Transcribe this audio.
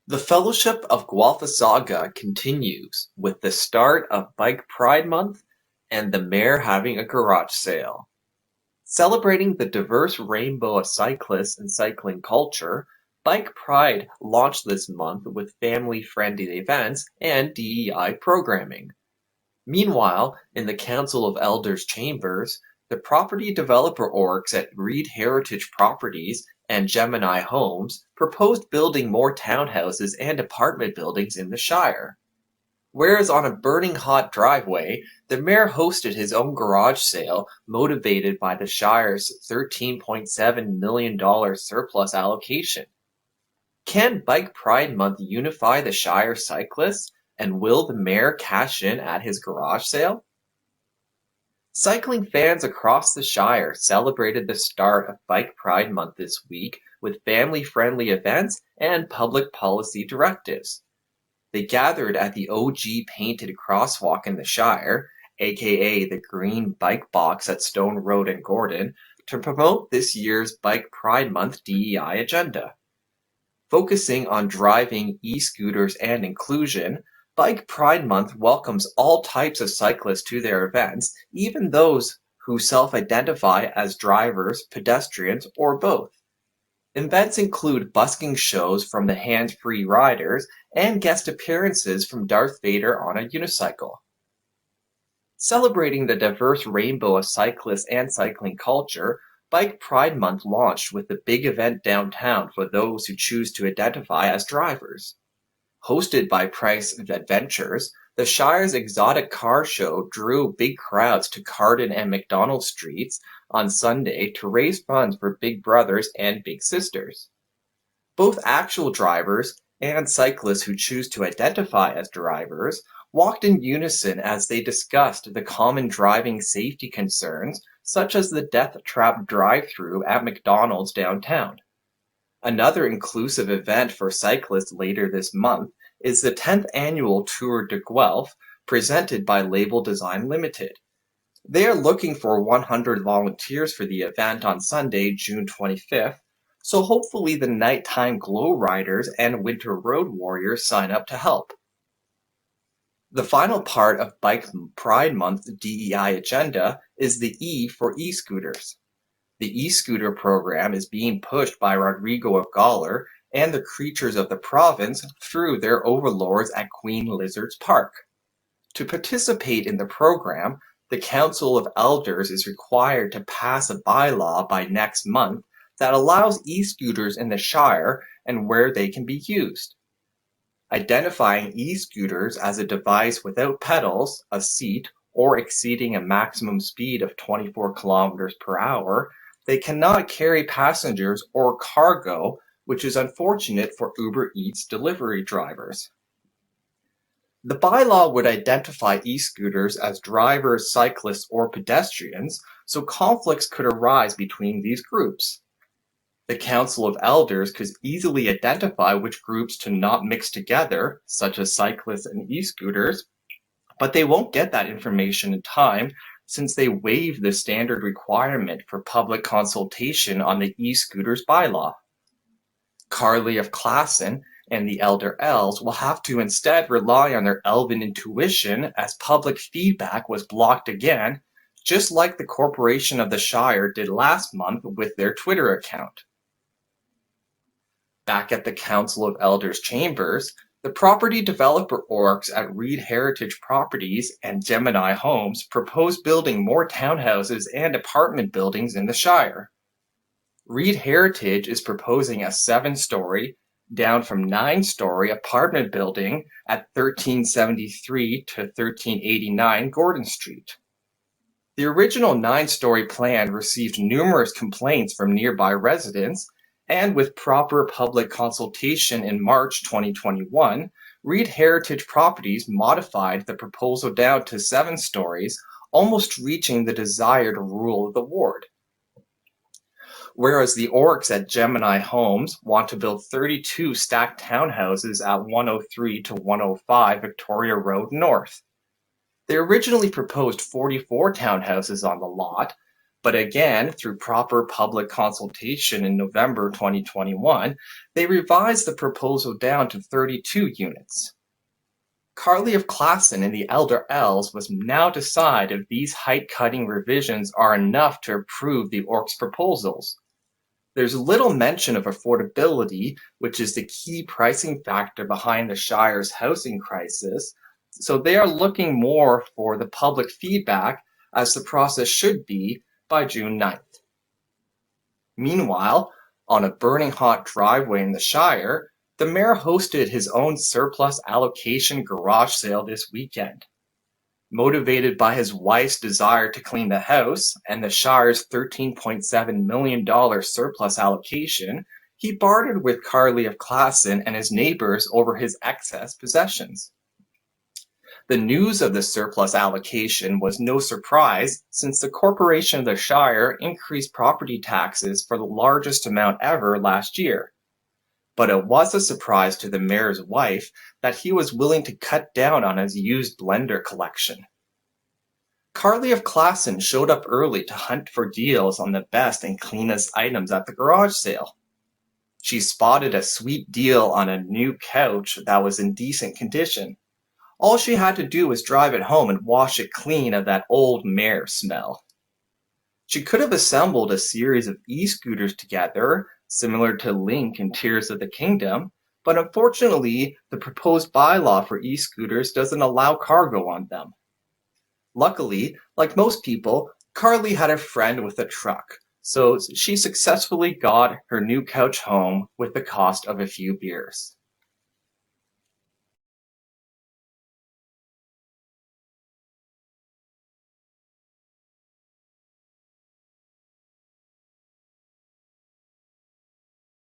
The Fellowship of Guelphissauga continues with the start of Bike Pride Month and the mayor having a garage sale. Celebrating the diverse rainbow of cyclists and cycling culture, Bike Pride launched this month with family-friendly events and DEI programming. Meanwhile, in the Council of Elders chambers, the Property Developer Orcs at Reid Heritage Properties and Gemini Homes proposed building more townhouses and apartment buildings in the Shire. Whereas on a burning hot driveway, the mayor hosted his own garage sale motivated by the Shire's $13.7 million surplus allocation. Can Bike Pride Month unify the Shire cyclists, and will the mayor cash in at his garage sale? Cycling fans across the Shire celebrated the start of Bike Pride Month this week with family-friendly events and public policy directives. They gathered at the OG painted crosswalk in the Shire, aka the Green Bike Box at Stone Road and Gordon, to promote this year's Bike Pride Month DEI agenda. Focusing on driving e-scooters and inclusion, Bike Pride Month welcomes all types of cyclists to their events, even those who self-identify as drivers, pedestrians, or both. Events include busking shows from the hands-free riders and guest appearances from Darth Vader on a unicycle. Celebrating the diverse rainbow of cyclists and cycling culture, Bike Pride Month launched with a big event downtown for those who choose to identify as drivers. Hosted by Price Adventures, the Shire's exotic car show drew big crowds to Carden and McDonald Streets on Sunday to raise funds for Big Brothers and Big Sisters. Both actual drivers and cyclists who choose to identify as drivers walked in unison as they discussed the common driving safety concerns, such as the death trap drive-through at McDonald's downtown. Another inclusive event for cyclists later this month is the 10th annual Tour de Guelph, presented by Label Design Limited. They are looking for 100 volunteers for the event on Sunday, June 25th, so hopefully the nighttime glow riders and winter road warriors sign up to help. The final part of Bike Pride Month DEI agenda is the E for e-scooters. The e-scooter program is being pushed by Rodrigo of Gawler and the creatures of the province through their overlords at Queen Lizard's Park. To participate in the program, the Council of Elders is required to pass a bylaw by next month that allows e-scooters in the Shire and where they can be used. Identifying e-scooters as a device without pedals, a seat, or exceeding a maximum speed of 24 kilometers per hour, they cannot carry passengers or cargo, which is unfortunate for Uber Eats delivery drivers. The bylaw would identify e-scooters as drivers, cyclists, or pedestrians, so conflicts could arise between these groups. The Council of Elders could easily identify which groups to not mix together, such as cyclists and e-scooters, but they won't get that information in time since they waived the standard requirement for public consultation on the e-scooters bylaw. Carly of Classen and the Elder Elves will have to instead rely on their elven intuition as public feedback was blocked again, just like the Corporation of the Shire did last month with their Twitter account. Back at the Council of Elders chambers, the Property Developer Orcs at Reid Heritage Properties and Gemini Homes propose building more townhouses and apartment buildings in the Shire. Reid Heritage is proposing a 7-story, down from 9-story apartment building at 1373 to 1389 Gordon Street. The original 9-story plan received numerous complaints from nearby residents, and with proper public consultation in March 2021, Reid Heritage Properties modified the proposal down to 7 stories, almost reaching the desired rule of the ward. Whereas the Orcs at Gemini Homes want to build 32 stacked townhouses at 103 to 105 Victoria Road North. They originally proposed 44 townhouses on the lot, But again, through proper public consultation in November 2021, they revised the proposal down to 32 units. Carly of Classen and the Elder Elves must now decide if these height-cutting revisions are enough to approve the Orcs' proposals. There's little mention of affordability, which is the key pricing factor behind the Shire's housing crisis, so they are looking more for the public feedback, as the process should be, by June 9th. Meanwhile, on a burning hot driveway in the Shire, the mayor hosted his own surplus allocation garage sale this weekend. Motivated by his wife's desire to clean the house and the Shire's $13.7 million surplus allocation, he bartered with Carly of Classen and his neighbors over his excess possessions. The news of the surplus allocation was no surprise, since the corporation of the Shire increased property taxes for the largest amount ever last year. But it was a surprise to the mayor's wife that he was willing to cut down on his used blender collection. Carly of Classen showed up early to hunt for deals on the best and cleanest items at the garage sale. She spotted a sweet deal on a new couch that was in decent condition. All she had to do was drive it home and wash it clean of that old mare smell. She could have assembled a series of e-scooters together, similar to Link in Tears of the Kingdom, but unfortunately, the proposed bylaw for e-scooters doesn't allow cargo on them. Luckily, like most people, Carly had a friend with a truck, so she successfully got her new couch home with the cost of a few beers.